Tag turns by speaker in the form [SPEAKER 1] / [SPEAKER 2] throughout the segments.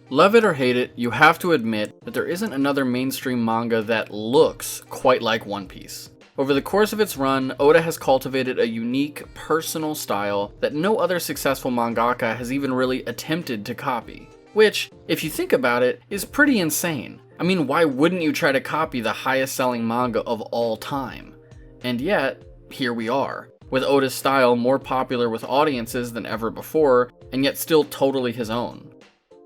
[SPEAKER 1] Love it or hate it, you have to admit that there isn't another mainstream manga that looks quite like One Piece. Over the course of its run, Oda has cultivated a unique, personal style that no other successful mangaka has even really attempted to copy. Which, if you think about it, is pretty insane. I mean, why wouldn't you try to copy the highest selling manga of all time? And yet, here we are, with Oda's style more popular with audiences than ever before, and yet still totally his own.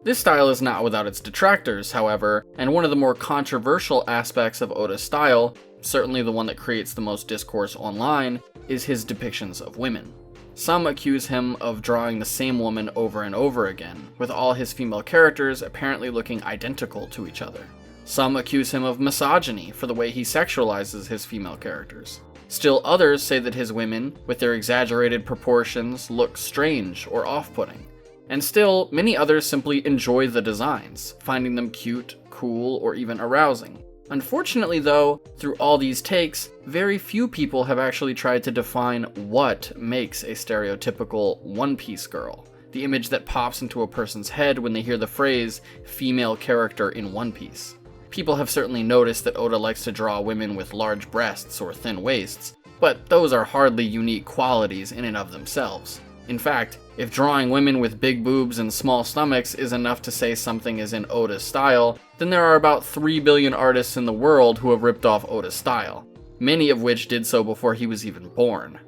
[SPEAKER 1] This style is not without its detractors, however, and one of the more controversial aspects of Oda's style, certainly the one that creates the most discourse online, is his depictions of women. Some accuse him of drawing the same woman over and over again, with all his female characters apparently looking identical to each other. Some accuse him of misogyny for the way he sexualizes his female characters. Still others say that his women, with their exaggerated proportions, look strange or off-putting. And still, many others simply enjoy the designs, finding them cute, cool, or even arousing. Unfortunately though, through all these takes, very few people have actually tried to define what makes a stereotypical One Piece girl, the image that pops into a person's head when they hear the phrase, female character in One Piece. People have certainly noticed that Oda likes to draw women with large breasts or thin waists, but those are hardly unique qualities in and of themselves. In fact, if drawing women with big boobs and small stomachs is enough to say something is in Oda's style, then there are about 3 billion artists in the world who have ripped off Oda's style, many of which did so before he was even born.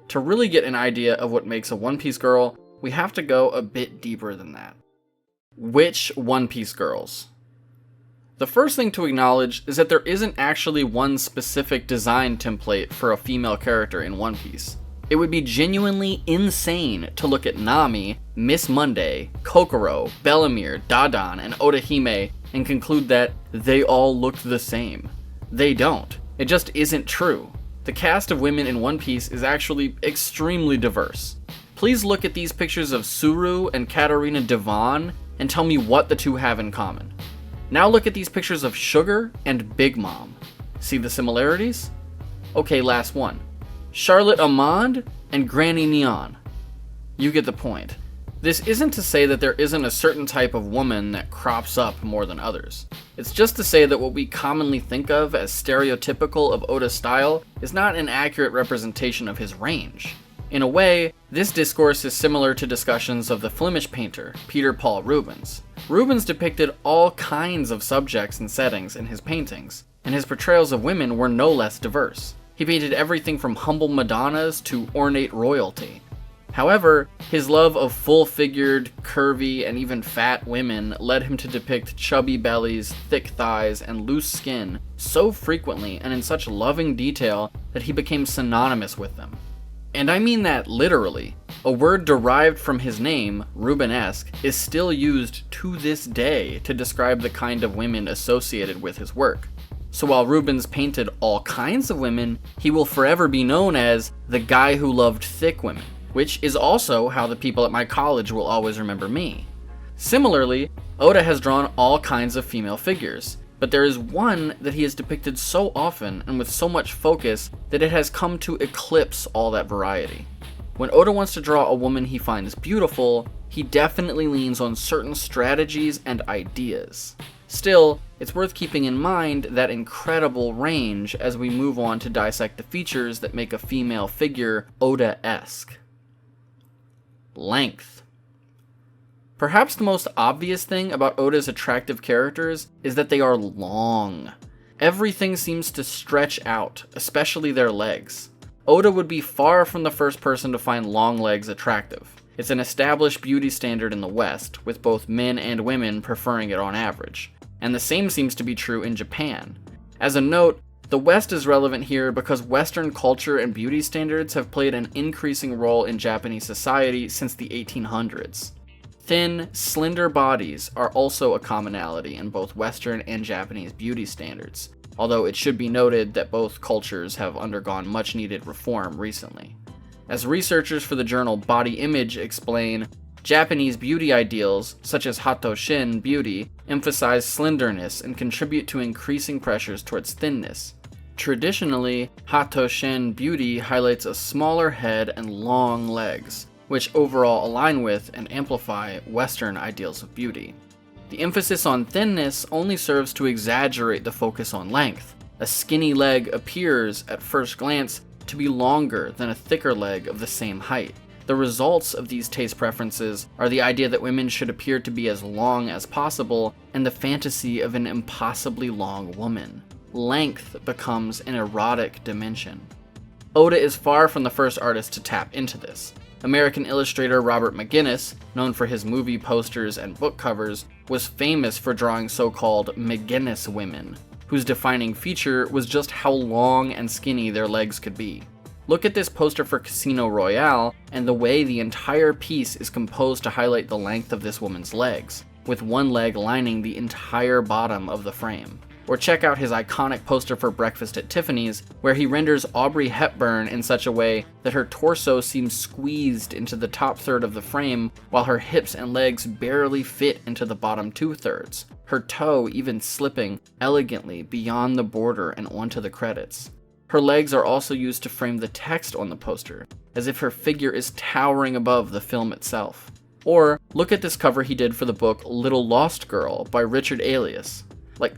[SPEAKER 1] To really get an idea of what makes a One Piece girl, we have to go a bit deeper than that. Which One Piece girls? The first thing to acknowledge is that there isn't actually one specific design template for a female character in One Piece. It would be genuinely insane to look at Nami, Miss Monday, Kokoro, Bellamere, Dadan, and Odahime and conclude that they all looked the same. They don't. It just isn't true. The cast of women in One Piece is actually extremely diverse. Please look at these pictures of Suru and Katarina Devon and tell me what the two have in common. Now look at these pictures of Sugar and Big Mom. See the similarities? Okay, last one. Charlotte Amand and Granny Neon. You get the point. This isn't to say that there isn't a certain type of woman that crops up more than others. It's just to say that what we commonly think of as stereotypical of Oda's style is not an accurate representation of his range. In a way, this discourse is similar to discussions of the Flemish painter, Peter Paul Rubens. Rubens depicted all kinds of subjects and settings in his paintings, and his portrayals of women were no less diverse. He painted everything from humble Madonnas to ornate royalty. However, his love of full-figured, curvy, and even fat women led him to depict chubby bellies, thick thighs, and loose skin so frequently and in such loving detail that he became synonymous with them. And I mean that literally. A word derived from his name, Rubenesque, is still used to this day to describe the kind of women associated with his work. So while Rubens painted all kinds of women, he will forever be known as the guy who loved thick women, which is also how the people at my college will always remember me. Similarly, Oda has drawn all kinds of female figures, but there is one that he has depicted so often and with so much focus that it has come to eclipse all that variety. When Oda wants to draw a woman he finds beautiful, he definitely leans on certain strategies and ideas. Still, it's worth keeping in mind that incredible range as we move on to dissect the features that make a female figure Oda-esque. Length. Perhaps the most obvious thing about Oda's attractive characters is that they are long. Everything seems to stretch out, especially their legs. Oda would be far from the first person to find long legs attractive. It's an established beauty standard in the West, with both men and women preferring it on average. And the same seems to be true in Japan. As a note, the West is relevant here because Western culture and beauty standards have played an increasing role in Japanese society since the 1800s. Thin, slender bodies are also a commonality in both Western and Japanese beauty standards, although it should be noted that both cultures have undergone much needed reform recently. As researchers for the journal Body Image explain, Japanese beauty ideals, such as Hatoshin beauty, emphasize slenderness and contribute to increasing pressures towards thinness. Traditionally, Hatoshin beauty highlights a smaller head and long legs, which overall align with and amplify Western ideals of beauty. The emphasis on thinness only serves to exaggerate the focus on length. A skinny leg appears, at first glance, to be longer than a thicker leg of the same height. The results of these taste preferences are the idea that women should appear to be as long as possible, and the fantasy of an impossibly long woman. Length becomes an erotic dimension. Oda is far from the first artist to tap into this. American illustrator Robert McGinnis, known for his movie posters and book covers, was famous for drawing so-called McGinnis women, whose defining feature was just how long and skinny their legs could be. Look at this poster for Casino Royale, and the way the entire piece is composed to highlight the length of this woman's legs, with one leg lining the entire bottom of the frame. Or check out his iconic poster for Breakfast at Tiffany's, where he renders Audrey Hepburn in such a way that her torso seems squeezed into the top third of the frame, while her hips and legs barely fit into the bottom 2/3, her toe even slipping elegantly beyond the border and onto the credits. Her legs are also used to frame the text on the poster, as if her figure is towering above the film itself. Or look at this cover he did for the book Little Lost Girl by Richard Alias.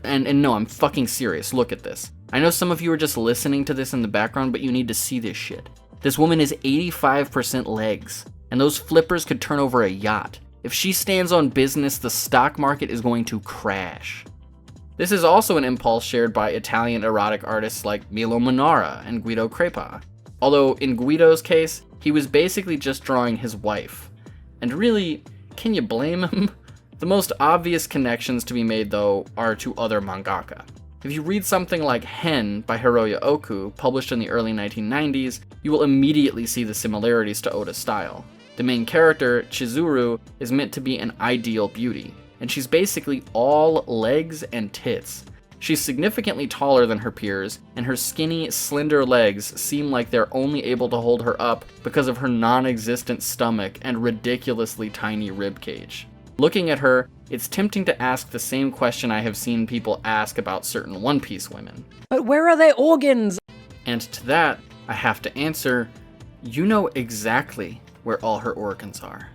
[SPEAKER 1] And no, I'm fucking serious, look at this. I know some of you are just listening to this in the background, but you need to see this shit. This woman is 85% legs, and those flippers could turn over a yacht. If she stands on business, the stock market is going to crash. This is also an impulse shared by Italian erotic artists like Milo Manara and Guido Crepa. Although in Guido's case, he was basically just drawing his wife. And really, can you blame him? The most obvious connections to be made, though, are to other mangaka. If you read something like Hen by Hiroya Oku, published in the early 1990s, you will immediately see the similarities to Oda's style. The main character, Chizuru, is meant to be an ideal beauty, and she's basically all legs and tits. She's significantly taller than her peers, and her skinny, slender legs seem like they're only able to hold her up because of her non-existent stomach and ridiculously tiny ribcage. Looking at her, it's tempting to ask the same question I have seen people ask about certain One Piece women.
[SPEAKER 2] But where are their organs?
[SPEAKER 1] And to that, I have to answer, you know exactly where all her organs are.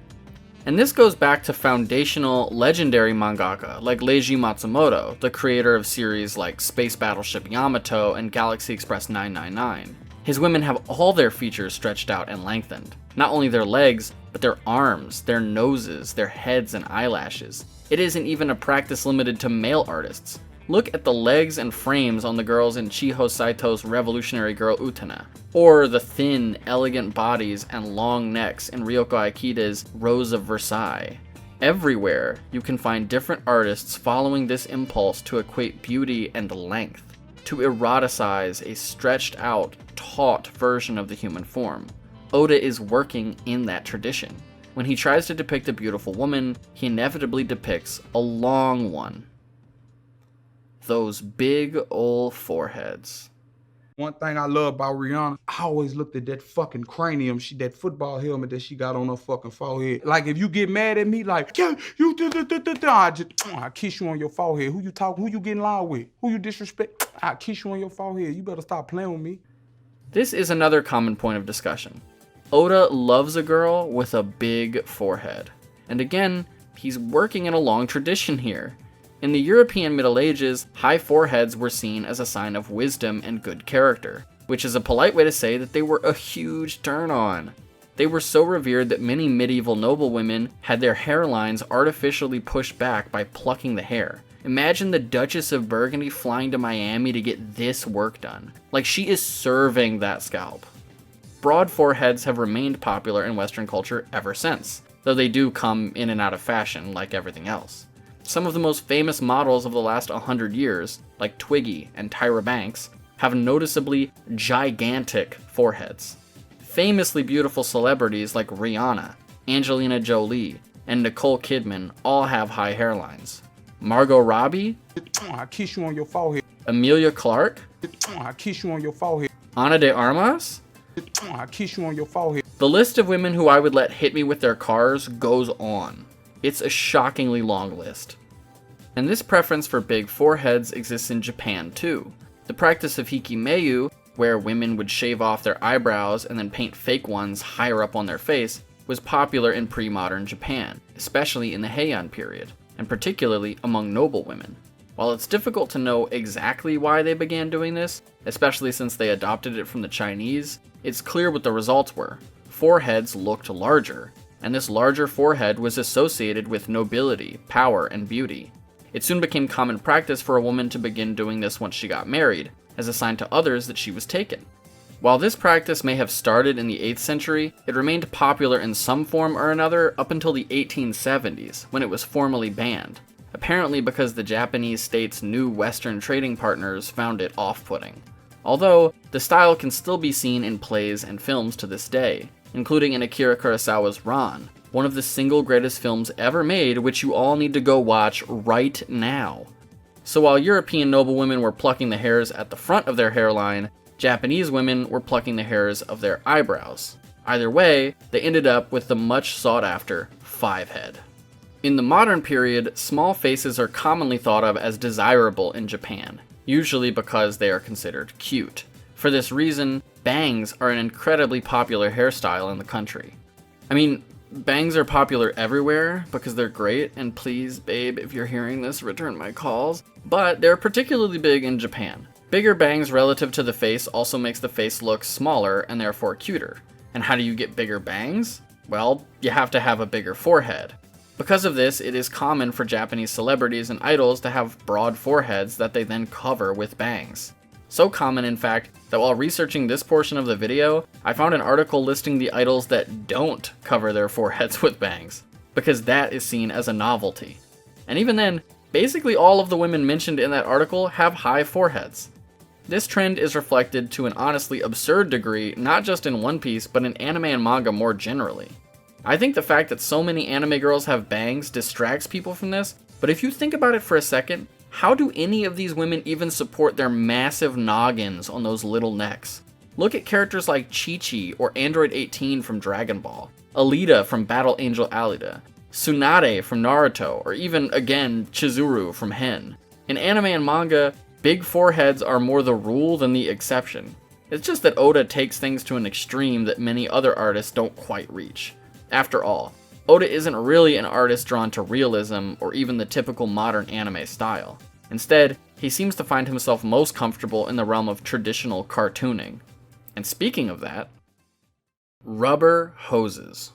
[SPEAKER 1] And this goes back to foundational, legendary mangaka like Leiji Matsumoto, the creator of series like Space Battleship Yamato and Galaxy Express 999. His women have all their features stretched out and lengthened. Not only their legs, but their arms, their noses, their heads and eyelashes. It isn't even a practice limited to male artists. Look at the legs and frames on the girls in Chiho Saito's Revolutionary Girl Utena, or the thin, elegant bodies and long necks in Ryoko Aikida's Rose of Versailles. Everywhere, you can find different artists following this impulse to equate beauty and length, to eroticize a stretched out, taut version of the human form. Oda is working in that tradition. When he tries to depict a beautiful woman, he inevitably depicts a long one. Those big ol' foreheads.
[SPEAKER 3] One thing I love about Rihanna, I always looked at that fucking cranium, that football helmet that she got on her fucking forehead. Like, if you get mad at me, like, yeah, you I kiss you on your forehead. Who you talking? Who you getting loud with? Who you disrespect? I kiss you on your forehead. You better stop playing with me.
[SPEAKER 1] This is another common point of discussion. Oda loves a girl with a big forehead. And again, he's working in a long tradition here. In the European Middle Ages, high foreheads were seen as a sign of wisdom and good character, which is a polite way to say that they were a huge turn-on. They were so revered that many medieval noblewomen had their hairlines artificially pushed back by plucking the hair. Imagine the Duchess of Burgundy flying to Miami to get this work done. Like, she is serving that scalp. Broad foreheads have remained popular in Western culture ever since, though they do come in and out of fashion like everything else. Some of the most famous models of the last 100 years, like Twiggy and Tyra Banks, have noticeably gigantic foreheads. Famously beautiful celebrities like Rihanna, Angelina Jolie, and Nicole Kidman all have high hairlines. Margot Robbie,
[SPEAKER 3] I kiss you on your forehead.
[SPEAKER 1] Emilia Clarke,
[SPEAKER 3] I kiss you on your forehead.
[SPEAKER 1] Ana de Armas.
[SPEAKER 3] I kiss you on your forehead.
[SPEAKER 1] The list of women who I would let hit me with their cars goes on. It's a shockingly long list. And this preference for big foreheads exists in Japan too. The practice of hikimeyu, where women would shave off their eyebrows and then paint fake ones higher up on their face, was popular in pre-modern Japan, especially in the Heian period. and particularly among noble women. While it's difficult to know exactly why they began doing this, especially since they adopted it from the Chinese, it's clear what the results were. Foreheads looked larger, and this larger forehead was associated with nobility, power, and beauty. It soon became common practice for a woman to begin doing this once she got married, as a sign to others that she was taken. While this practice may have started in the 8th century, it remained popular in some form or another up until the 1870s, when it was formally banned, apparently because the Japanese state's new Western trading partners found it off-putting. Although, the style can still be seen in plays and films to this day, including in Akira Kurosawa's Ran, one of the single greatest films ever made, which you all need to go watch right now. So while European noblewomen were plucking the hairs at the front of their hairline, Japanese women were plucking the hairs of their eyebrows. Either way, they ended up with the much sought after 5-head. In the modern period, small faces are commonly thought of as desirable in Japan, usually because they are considered cute. For this reason, bangs are an incredibly popular hairstyle in the country. I mean, bangs are popular everywhere because they're great, and please, babe, if you're hearing this, return my calls, but they're particularly big in Japan. Bigger bangs relative to the face also makes the face look smaller and therefore cuter. And how do you get bigger bangs? Well, you have to have a bigger forehead. Because of this, it is common for Japanese celebrities and idols to have broad foreheads that they then cover with bangs. So common, in fact, that while researching this portion of the video, I found an article listing the idols that don't cover their foreheads with bangs, because that is seen as a novelty. And even then, basically all of the women mentioned in that article have high foreheads. This trend is reflected to an honestly absurd degree, not just in One Piece, but in anime and manga more generally. I think the fact that so many anime girls have bangs distracts people from this, but if you think about it for a second, how do any of these women even support their massive noggins on those little necks? Look at characters like Chi-Chi or Android 18 from Dragon Ball, Alita from Battle Angel Alita, Tsunade from Naruto, or even, again, Chizuru from Hen. In anime and manga, big foreheads are more the rule than the exception. It's just that Oda takes things to an extreme that many other artists don't quite reach. After all, Oda isn't really an artist drawn to realism or even the typical modern anime style. Instead, he seems to find himself most comfortable in the realm of traditional cartooning. And speaking of that, rubber hoses.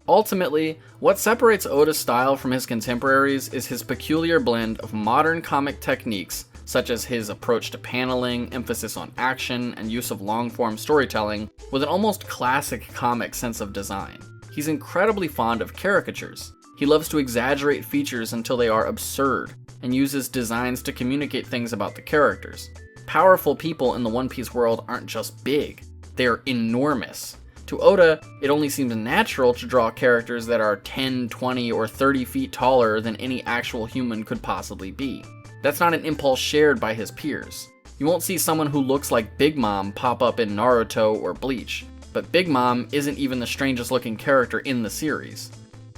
[SPEAKER 1] Ultimately, what separates Oda's style from his contemporaries is his peculiar blend of modern comic techniques, such as his approach to paneling, emphasis on action, and use of long-form storytelling, with an almost classic comic sense of design. He's incredibly fond of caricatures. He loves to exaggerate features until they are absurd, and uses designs to communicate things about the characters. Powerful people in the One Piece world aren't just big, they're enormous. To Oda, it only seems natural to draw characters that are 10, 20, or 30 feet taller than any actual human could possibly be. That's not an impulse shared by his peers. You won't see someone who looks like Big Mom pop up in Naruto or Bleach, but Big Mom isn't even the strangest looking character in the series.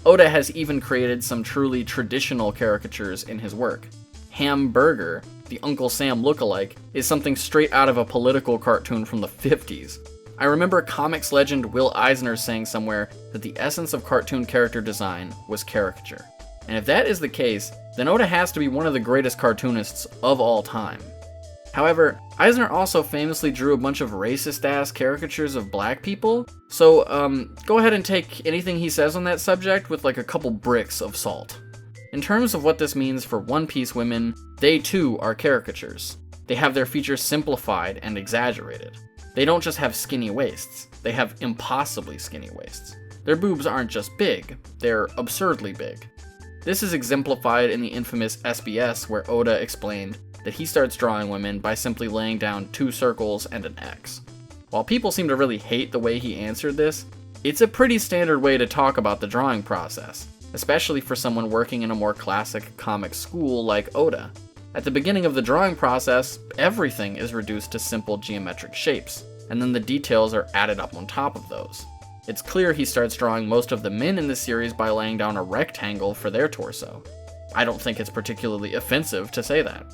[SPEAKER 1] Oda has even created some truly traditional caricatures in his work. Hamburger, the Uncle Sam lookalike, is something straight out of a political cartoon from the 50s. I remember comics legend Will Eisner saying somewhere that the essence of cartoon character design was caricature. And if that is the case, then Oda has to be one of the greatest cartoonists of all time. However, Eisner also famously drew a bunch of racist-ass caricatures of black people, so go ahead and take anything he says on that subject with like a couple bricks of salt. In terms of what this means for One Piece women, they too are caricatures. They have their features simplified and exaggerated. They don't just have skinny waists, they have impossibly skinny waists. Their boobs aren't just big, they're absurdly big. This is exemplified in the infamous SBS, where Oda explained that he starts drawing women by simply laying down 2 circles and an X. While people seem to really hate the way he answered this, it's a pretty standard way to talk about the drawing process, especially for someone working in a more classic comic school like Oda. At the beginning of the drawing process, everything is reduced to simple geometric shapes, and then the details are added up on top of those. It's clear he starts drawing most of the men in the series by laying down a rectangle for their torso. I don't think it's particularly offensive to say that.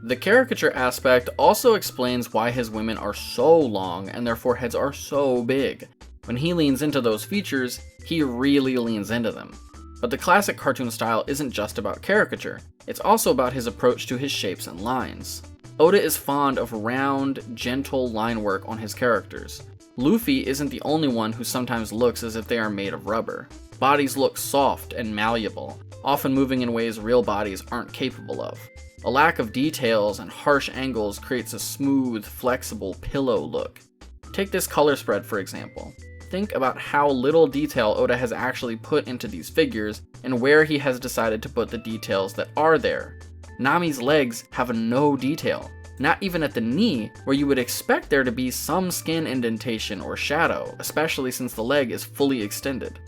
[SPEAKER 1] The caricature aspect also explains why his women are so long and their foreheads are so big. When he leans into those features, he really leans into them. But the classic cartoon style isn't just about caricature, it's also about his approach to his shapes and lines. Oda is fond of round, gentle line work on his characters. Luffy isn't the only one who sometimes looks as if they are made of rubber. Bodies look soft and malleable, often moving in ways real bodies aren't capable of. A lack of details and harsh angles creates a smooth, flexible pillow look. Take this color spread for example. Think about how little detail Oda has actually put into these figures and where he has decided to put the details that are there. Nami's legs have no detail, not even at the knee, where you would expect there to be some skin indentation or shadow, especially since the leg is fully extended.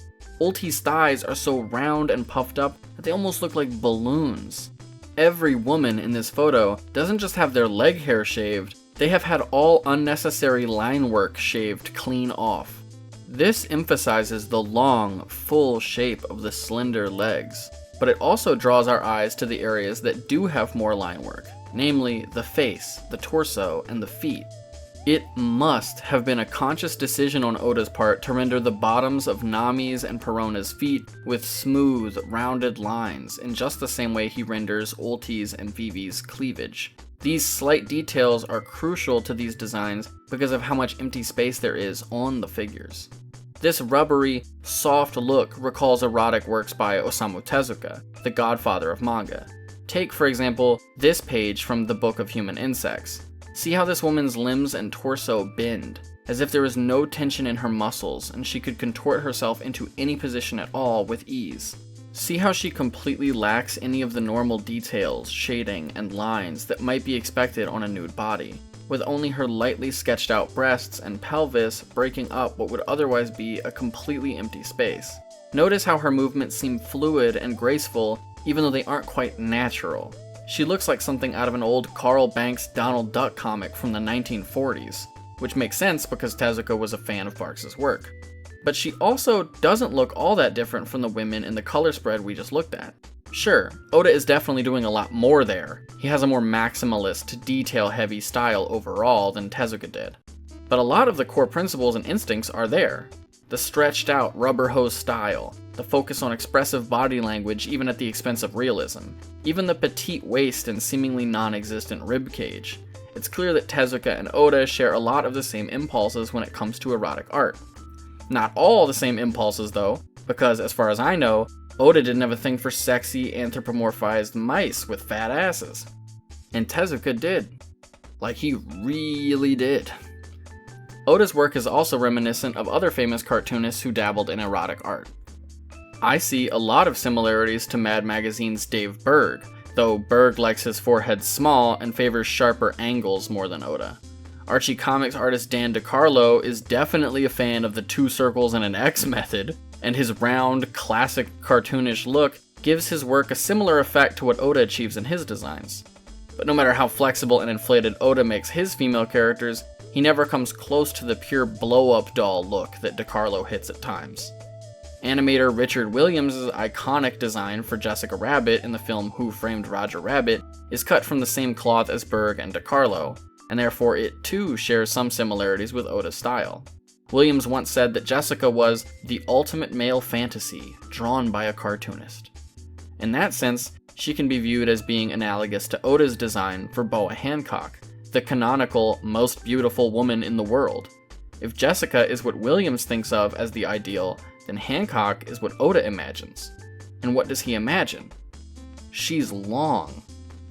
[SPEAKER 1] Ulti's thighs are so round and puffed up that they almost look like balloons. Every woman in this photo doesn't just have their leg hair shaved, they have had all unnecessary line work shaved clean off. This emphasizes the long, full shape of the slender legs, but it also draws our eyes to the areas that do have more line work, namely the face, the torso, and the feet. It must have been a conscious decision on Oda's part to render the bottoms of Nami's and Perona's feet with smooth, rounded lines in just the same way he renders Ulti's and Vivi's cleavage. These slight details are crucial to these designs because of how much empty space there is on the figures. This rubbery, soft look recalls erotic works by Osamu Tezuka, the godfather of manga. Take, for example, this page from the Book of Human Insects. See how this woman's limbs and torso bend, as if there is no tension in her muscles and she could contort herself into any position at all with ease. See how she completely lacks any of the normal details, shading, and lines that might be expected on a nude body, with only her lightly sketched out breasts and pelvis breaking up what would otherwise be a completely empty space. Notice how her movements seem fluid and graceful even though they aren't quite natural. She looks like something out of an old Carl Banks Donald Duck comic from the 1940s, which makes sense because Tezuka was a fan of Barks' work. But she also doesn't look all that different from the women in the color spread we just looked at. Sure, Oda is definitely doing a lot more there. He has a more maximalist, detail-heavy style overall than Tezuka did. But a lot of the core principles and instincts are there. The stretched-out, rubber-hose style, the focus on expressive body language even at the expense of realism, even the petite waist and seemingly non-existent rib cage. It's clear that Tezuka and Oda share a lot of the same impulses when it comes to erotic art. Not all the same impulses though, because as far as I know, Oda didn't have a thing for sexy, anthropomorphized mice with fat asses. And Tezuka did. Like he really did. Oda's work is also reminiscent of other famous cartoonists who dabbled in erotic art. I see a lot of similarities to Mad Magazine's Dave Berg, though Berg likes his forehead small and favors sharper angles more than Oda. Archie Comics artist Dan DeCarlo is definitely a fan of the 2 circles and an X method, and his round, classic cartoonish look gives his work a similar effect to what Oda achieves in his designs. But no matter how flexible and inflated Oda makes his female characters, he never comes close to the pure blow-up doll look that DeCarlo hits at times. Animator Richard Williams' iconic design for Jessica Rabbit in the film Who Framed Roger Rabbit is cut from the same cloth as Berg and DeCarlo, and therefore it too shares some similarities with Oda's style. Williams once said that Jessica was the ultimate male fantasy drawn by a cartoonist. In that sense, she can be viewed as being analogous to Oda's design for Boa Hancock, the canonical, most beautiful woman in the world. If Jessica is what Williams thinks of as the ideal, then Hancock is what Oda imagines. And what does he imagine? She's long.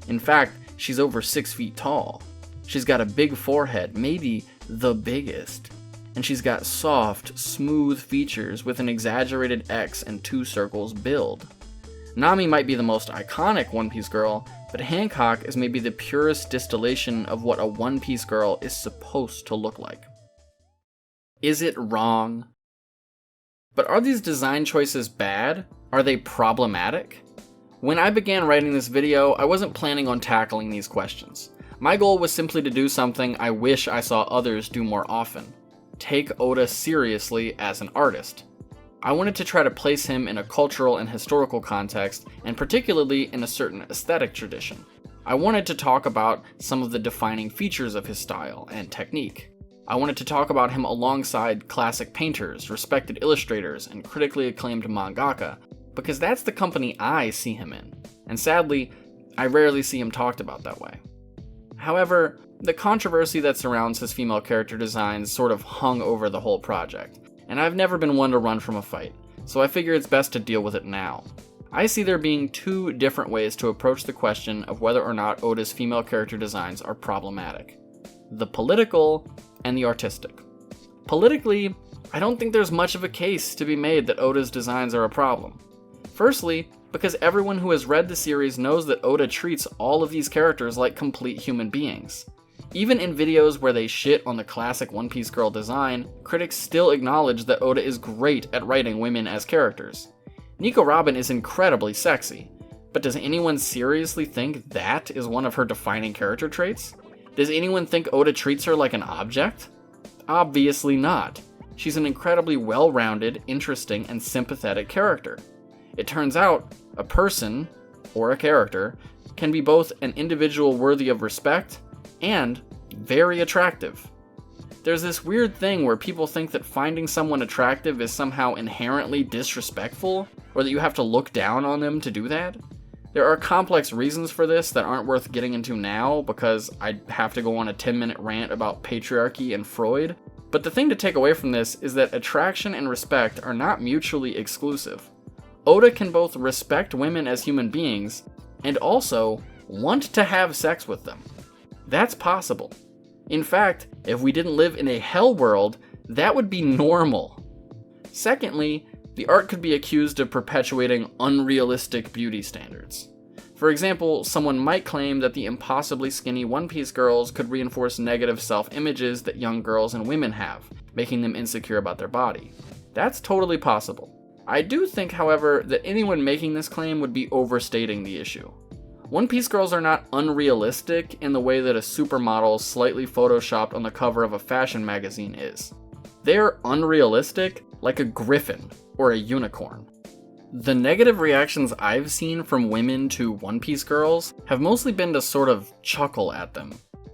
[SPEAKER 1] In fact, she's over 6 feet tall. She's got a big forehead, maybe the biggest. And she's got soft, smooth features with an exaggerated X and 2 circles build. Nami might be the most iconic One Piece girl, but Hancock is maybe the purest distillation of what a One Piece girl is supposed to look like. Is it wrong? But are these design choices bad? Are they problematic? When I began writing this video, I wasn't planning on tackling these questions. My goal was simply to do something I wish I saw others do more often. Take Oda seriously as an artist. I wanted to try to place him in a cultural and historical context, and particularly in a certain aesthetic tradition. I wanted to talk about some of the defining features of his style and technique. I wanted to talk about him alongside classic painters, respected illustrators, and critically acclaimed mangaka, because that's the company I see him in, and sadly, I rarely see him talked about that way. However, the controversy that surrounds his female character designs sort of hung over the whole project, and I've never been one to run from a fight, so I figure it's best to deal with it now. I see there being two different ways to approach the question of whether or not Oda's female character designs are problematic: the political and the artistic. Politically, I don't think there's much of a case to be made that Oda's designs are a problem. Firstly, because everyone who has read the series knows that Oda treats all of these characters like complete human beings. Even in videos where they shit on the classic One Piece girl design, critics still acknowledge that Oda is great at writing women as characters. Nico Robin is incredibly sexy, but does anyone seriously think that is one of her defining character traits? Does anyone think Oda treats her like an object? Obviously not. She's an incredibly well-rounded, interesting, and sympathetic character. It turns out, a person, or a character, can be both an individual worthy of respect and very attractive. There's this weird thing where people think that finding someone attractive is somehow inherently disrespectful, or that you have to look down on them to do that. There are complex reasons for this that aren't worth getting into now, because I'd have to go on a 10-minute rant about patriarchy and Freud. But the thing to take away from this is that attraction and respect are not mutually exclusive. Oda can both respect women as human beings, and also want to have sex with them. That's possible. In fact, if we didn't live in a hell world, that would be normal. Secondly, the art could be accused of perpetuating unrealistic beauty standards. For example, someone might claim that the impossibly skinny One Piece girls could reinforce negative self-images that young girls and women have, making them insecure about their body. That's totally possible. I do think, however, that anyone making this claim would be overstating the issue. One Piece girls are not unrealistic in the way that a supermodel slightly photoshopped on the cover of a fashion magazine is. They're unrealistic like a griffin or a unicorn. The negative reactions I've seen from women to One Piece girls have mostly been to sort of chuckle at them.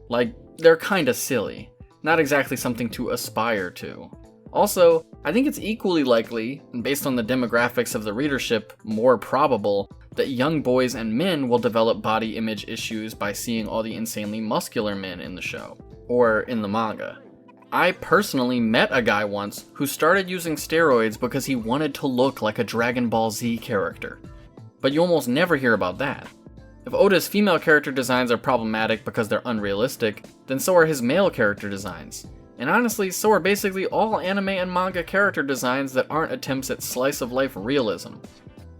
[SPEAKER 1] Like, they're kinda silly, not exactly something to aspire to. Also, I think it's equally likely, and based on the demographics of the readership, more probable, that young boys and men will develop body image issues by seeing all the insanely muscular men in the show, or in the manga. I personally met a guy once who started using steroids because he wanted to look like a Dragon Ball Z character. But you almost never hear about that. If Oda's female character designs are problematic because they're unrealistic, then so are his male character designs. And honestly, so are basically all anime and manga character designs that aren't attempts at slice-of-life realism.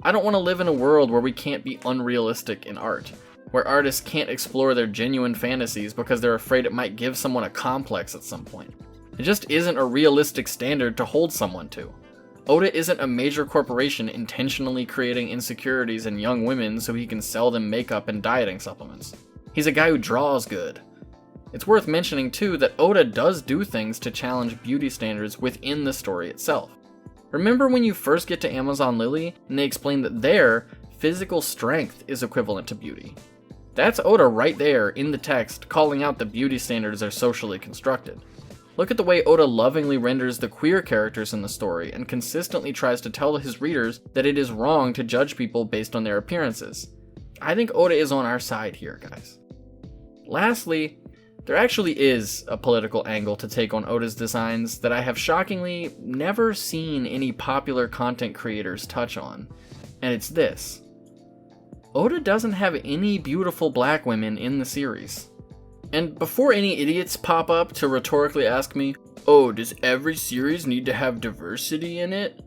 [SPEAKER 1] I don't want to live in a world where we can't be unrealistic in art, where artists can't explore their genuine fantasies because they're afraid it might give someone a complex at some point. It just isn't a realistic standard to hold someone to. Oda isn't a major corporation intentionally creating insecurities in young women so he can sell them makeup and dieting supplements. He's a guy who draws good. It's worth mentioning too that Oda does do things to challenge beauty standards within the story itself. Remember when you first get to Amazon Lily and they explain that there, physical strength is equivalent to beauty? That's Oda right there in the text calling out that beauty standards are socially constructed. Look at the way Oda lovingly renders the queer characters in the story and consistently tries to tell his readers that it is wrong to judge people based on their appearances. I think Oda is on our side here, guys. Lastly, there actually is a political angle to take on Oda's designs that I have shockingly never seen any popular content creators touch on, and it's this. Oda doesn't have any beautiful black women in the series. And before any idiots pop up to rhetorically ask me, oh, does every series need to have diversity in it?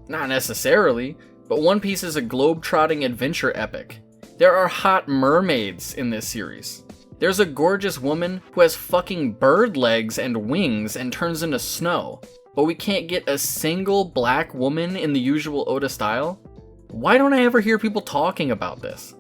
[SPEAKER 1] Not necessarily, but One Piece is a globe-trotting adventure epic. There are hot mermaids in this series. There's a gorgeous woman who has fucking bird legs and wings and turns into snow, but we can't get a single black woman in the usual Oda style? Why don't I ever hear people talking about this?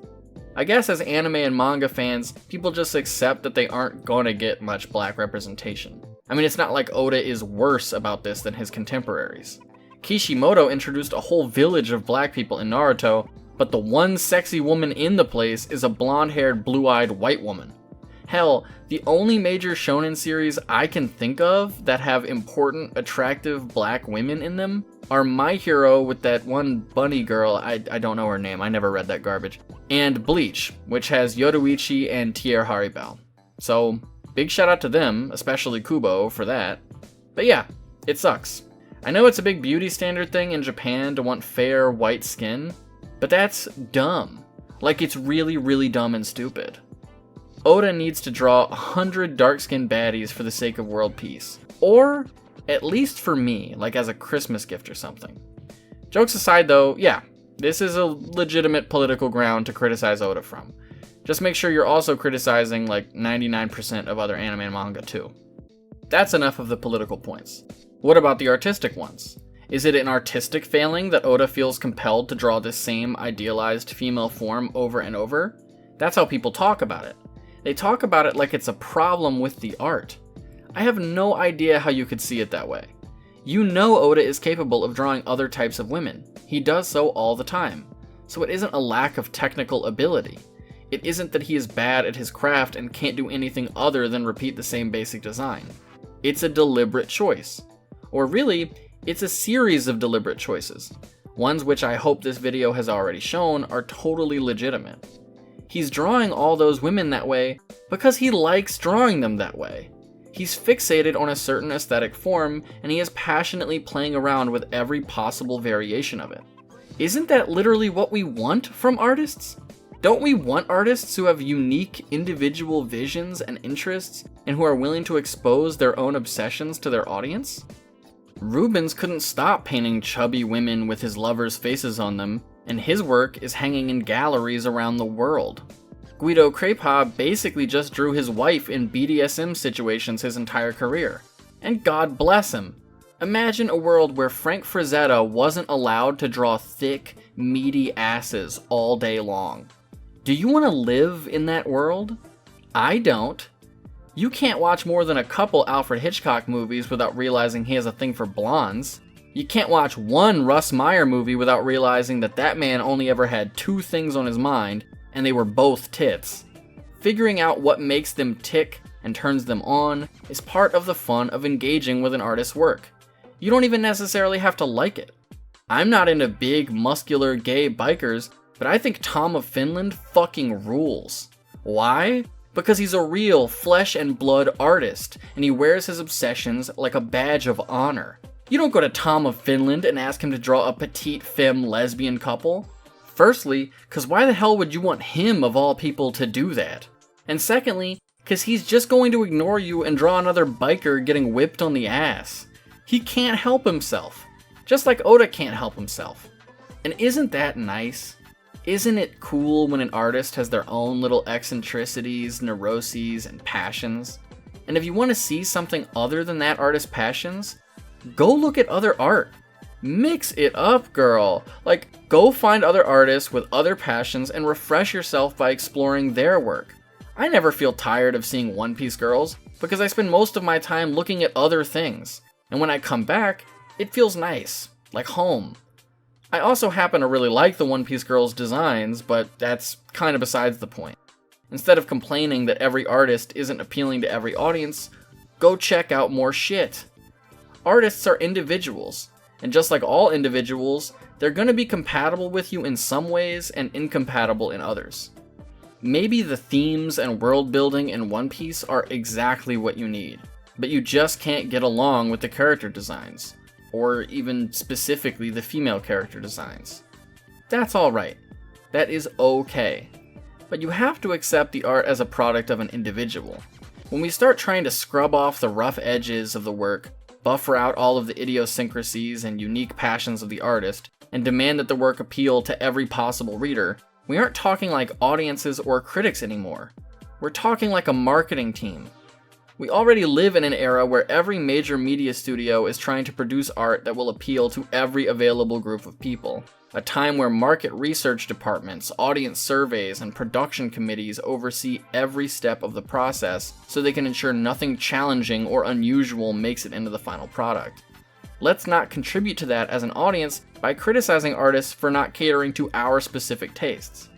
[SPEAKER 1] I guess as anime and manga fans, people just accept that they aren't gonna get much black representation. I mean, it's not like Oda is worse about this than his contemporaries. Kishimoto introduced a whole village of black people in Naruto, but the one sexy woman in the place is a blonde-haired, blue-eyed white woman. Hell, the only major shonen series I can think of that have important, attractive black women in them are My Hero with that one bunny girl, I don't know her name, I never read that garbage, and Bleach, which has Yoruichi and Tier Haribel. So, big shout out to them, especially Kubo, for that. But yeah, it sucks. I know it's a big beauty standard thing in Japan to want fair, white skin, but that's dumb. Like, it's really, really dumb and stupid. Oda needs to draw 100 dark-skinned baddies for the sake of world peace. Or, at least for me, like as a Christmas gift or something. Jokes aside though, yeah, this is a legitimate political ground to criticize Oda from. Just make sure you're also criticizing like 99% of other anime and manga too. That's enough of the political points. What about the artistic ones? Is it an artistic failing that Oda feels compelled to draw this same idealized female form over and over? That's how people talk about it. They talk about it like it's a problem with the art. I have no idea how you could see it that way. You know Oda is capable of drawing other types of women. He does so all the time. So it isn't a lack of technical ability. It isn't that he is bad at his craft and can't do anything other than repeat the same basic design. It's a deliberate choice. Or really, it's a series of deliberate choices. Ones which I hope this video has already shown are totally legitimate. He's drawing all those women that way because he likes drawing them that way. He's fixated on a certain aesthetic form, and he is passionately playing around with every possible variation of it. Isn't that literally what we want from artists? Don't we want artists who have unique individual visions and interests, and who are willing to expose their own obsessions to their audience? Rubens couldn't stop painting chubby women with his lovers' faces on them, and his work is hanging in galleries around the world. Guido Crepa basically just drew his wife in BDSM situations his entire career. And God bless him. Imagine a world where Frank Frazetta wasn't allowed to draw thick, meaty asses all day long. Do you want to live in that world? I don't. You can't watch more than a couple Alfred Hitchcock movies without realizing he has a thing for blondes. You can't watch one Russ Meyer movie without realizing that that man only ever had two things on his mind, and they were both tits. Figuring out what makes them tick and turns them on is part of the fun of engaging with an artist's work. You don't even necessarily have to like it. I'm not into big, muscular, gay bikers, but I think Tom of Finland fucking rules. Why? Because he's a real flesh and blood artist, and he wears his obsessions like a badge of honor. You don't go to Tom of Finland and ask him to draw a petite femme lesbian couple. Firstly, because why the hell would you want him of all people to do that? And secondly, because he's just going to ignore you and draw another biker getting whipped on the ass. He can't help himself. Just like Oda can't help himself. And isn't that nice? Isn't it cool when an artist has their own little eccentricities, neuroses, and passions? And if you want to see something other than that artist's passions, go look at other art. Mix it up, girl. Like, go find other artists with other passions and refresh yourself by exploring their work. I never feel tired of seeing One Piece girls because I spend most of my time looking at other things. And when I come back, it feels nice, like home. I also happen to really like the One Piece girls' designs, but that's kind of besides the point. Instead of complaining that every artist isn't appealing to every audience, go check out more shit. Artists are individuals, and just like all individuals, they're going to be compatible with you in some ways and incompatible in others. Maybe the themes and world building in One Piece are exactly what you need, but you just can't get along with the character designs, or even specifically the female character designs. That's alright. That is okay. But you have to accept the art as a product of an individual. When we start trying to scrub off the rough edges of the work, buffer out all of the idiosyncrasies and unique passions of the artist, and demand that the work appeal to every possible reader, we aren't talking like audiences or critics anymore. We're talking like a marketing team. We already live in an era where every major media studio is trying to produce art that will appeal to every available group of people. A time where market research departments, audience surveys, and production committees oversee every step of the process so they can ensure nothing challenging or unusual makes it into the final product. Let's not contribute to that as an audience by criticizing artists for not catering to our specific tastes.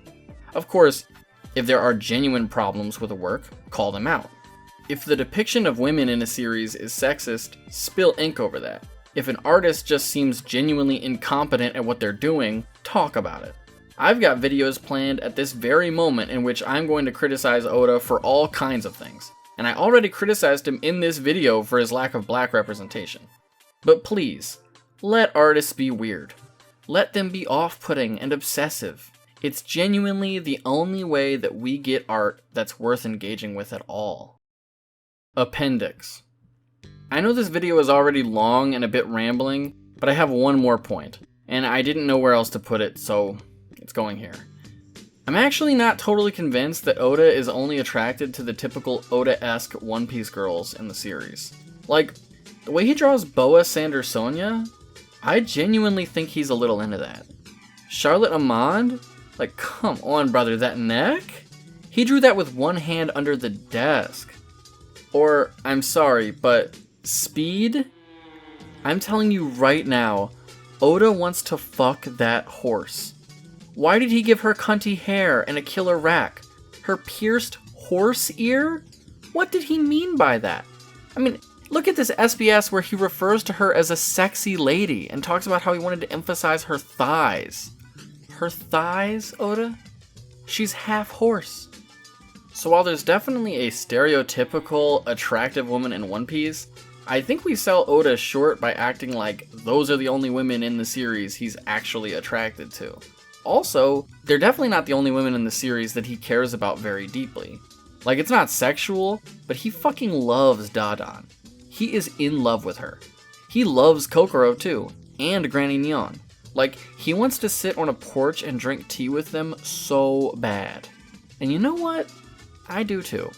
[SPEAKER 1] Of course, If there are genuine problems with the work, call them out. If the depiction of women in a series is sexist, spill ink over that. If an artist just seems genuinely incompetent at what they're doing, talk about it. I've got videos planned at this very moment in which I'm going to criticize Oda for all kinds of things, and I already criticized him in this video for his lack of black representation. But please, let artists be weird. Let them be off-putting and obsessive. It's genuinely the only way that we get art that's worth engaging with at all. Appendix. I know this video is already long and a bit rambling, but I have one more point, and I didn't know where else to put it, so it's going here. I'm actually not totally convinced that Oda is only attracted to the typical Oda-esque One Piece girls in the series. Like, the way he draws Boa Sandersonia, I genuinely think he's a little into that. Charlotte Amand? Like, come on, brother, that neck? He drew that with one hand under the desk. Or, I'm sorry, but Speed? I'm telling you right now, Oda wants to fuck that horse. Why did he give her cunty hair and a killer rack? Her pierced horse ear? What did he mean by that? I mean, look at this SBS where he refers to her as a sexy lady and talks about how he wanted to emphasize her thighs. Her thighs, Oda? She's half horse. So while there's definitely a stereotypical attractive woman in One Piece, I think we sell Oda short by acting like those are the only women in the series he's actually attracted to. Also, they're definitely not the only women in the series that he cares about very deeply. Like, it's not sexual, but he fucking loves Dadan. He is in love with her. He loves Kokoro too, and Granny Neon. Like, he wants to sit on a porch and drink tea with them so bad. And you know what? I do too.